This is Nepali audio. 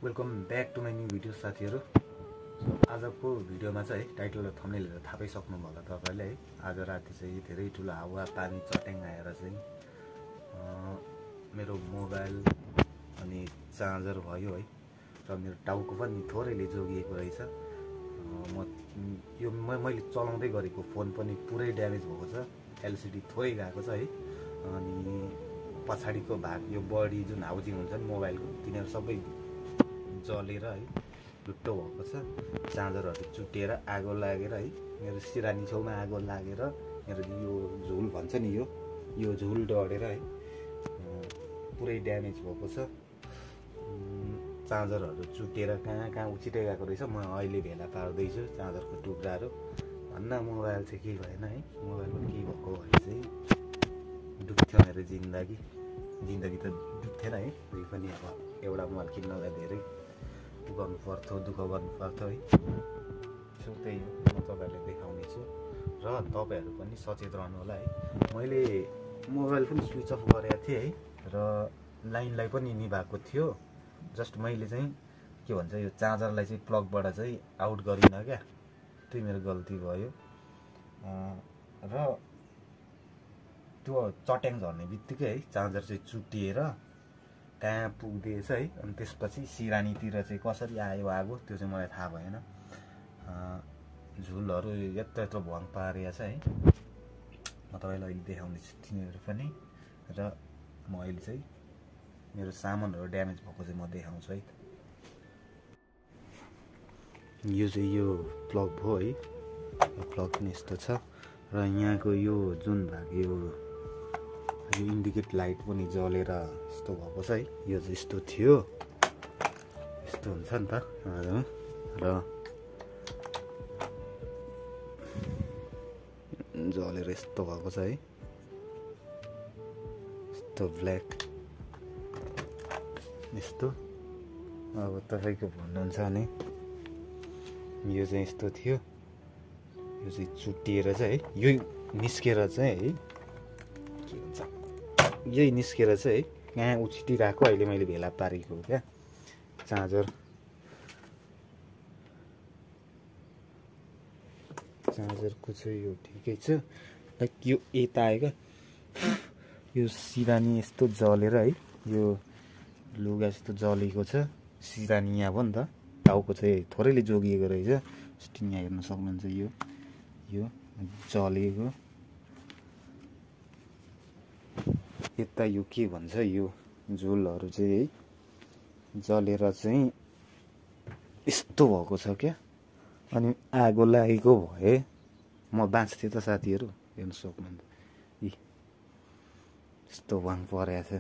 Welcome back to my new video साथीहरु। आजको भिडियोमा चाहिँ टाइटल र थम्बनेलहरु थाहा पाइसक्नु भयो तपाईहरुले है। आज राति चाहिँ धेरै ठुलो हावा पानी चट्याङ आएर चाहिँ मेरो मोबाइल अनि चार्जर भयो है र मेरो टाउको पनि थोरैले जोगिएको रहेछ। मैले चलाउँदै गरेको फोन पनि पुरै ड्यामेज भएको छ। एलसीडी थोरै गएको छ है। अनि पछाडीको भाग यो बडी जुन हाउजिङ हुन्छ नि मोबाइलको तिनीहरु सबै जलेर है लुट्टो भएको छ। चार्जरहरु चुटेर आगो लागेर है मेरो सिरानी छेउमा आगो लागेर मेरो यो झुल भन्छ नि यो झुल डढेर है पुरै ड्यामेज भएको छ। चार्जरहरु चुटेर कहाँ उछिटै गएको रहेछ। म अहिले भेला पार्दै छु चार्जरको टुक्राहरु। भन्न मोबाइल चाहिँ के भएन है। मोबाइलमा के भएको भए चाहिँ डुब्थ्यो मेरो जिन्दगी त डुब्थेन है। कोही पनि अब एउटा मोबाइल किन्नलाई धेरै गर्नु पर्थ्यो, दुःख गर्नु पर्थ्यो है। सो त्यही हो म तपाईहरुलाई देखाउने छु र तपाईहरु पनि सचेत रहनु होला है। मैले मोबाइल पनि स्विच अफ गरेको थिएँ है र लाइनलाई पनि निभाएको थियो। जस्ट मैले चाहिँ के भन्छ यो चार्जरलाई चाहिँ प्लगबाट चाहिँ आउट गरिन क्या। त्यही मेरो गल्ती भयो र त्यो चट्याङ झर्ने बित्तिकै है चार्जर चाहिँ चुटिएर कहाँ पुग्दैछ है। अनि त्यसपछि सिरानीतिर चाहिँ कसरी आयो आगो त्यो चाहिँ मलाई थाहा भएन। झुलहरु यत्रो भङ पारेको छ है। म तपाईलाई अहिले देखाउने छु तिनीहरु पनि र म अहिले चाहिँ मेरो सामानहरु ड्यामेज भएको चाहिँ म देखाउँछु है। यो चाहिँ यो प्लग हो है। यो प्लग पनि यस्तो छ र यहाँको यो जुन भाग यो इन्डिकेट लाइट पनि जलेर यस्तो भएको छ है। यो चाहिँ यस्तो थियो, यस्तो हुन्छ नि त र जलेर यस्तो भएको छ है। यस्तो ब्ल्याक यस्तो। अब तपाईको भन्नुहुन्छ भने यो चाहिँ यस्तो थियो, यो चाहिँ चुटिएर चाहिँ है यो निस्केर चाहिँ है के भन्छ यही निस्केर चाहिँ है कहाँ उछिटिरहेको अहिले मैले भेला पारेको हो क्या। चार्जरको चाहिँ यो ठिकै छ। लाइक यो यता आयो क्या। यो सिरानी यस्तो जलेर है यो लुगा यस्तो जलेको छ। सिरानी यहाँ भयो नि त। टाउको चाहिँ थोरैले जोगिएको रहेछ। स्टिङ यहाँ हेर्न सक्नुहुन्छ यो जलेको। यता यो के भन्छ यो झुलहरु चाहिँ है जलेर चाहिँ यस्तो भएको छ क्या। अनि आगो लागेको भए म बाँच्थे त साथीहरु। हेर्न सक्नुहुन्छ यस्तो वाङ परेको छ।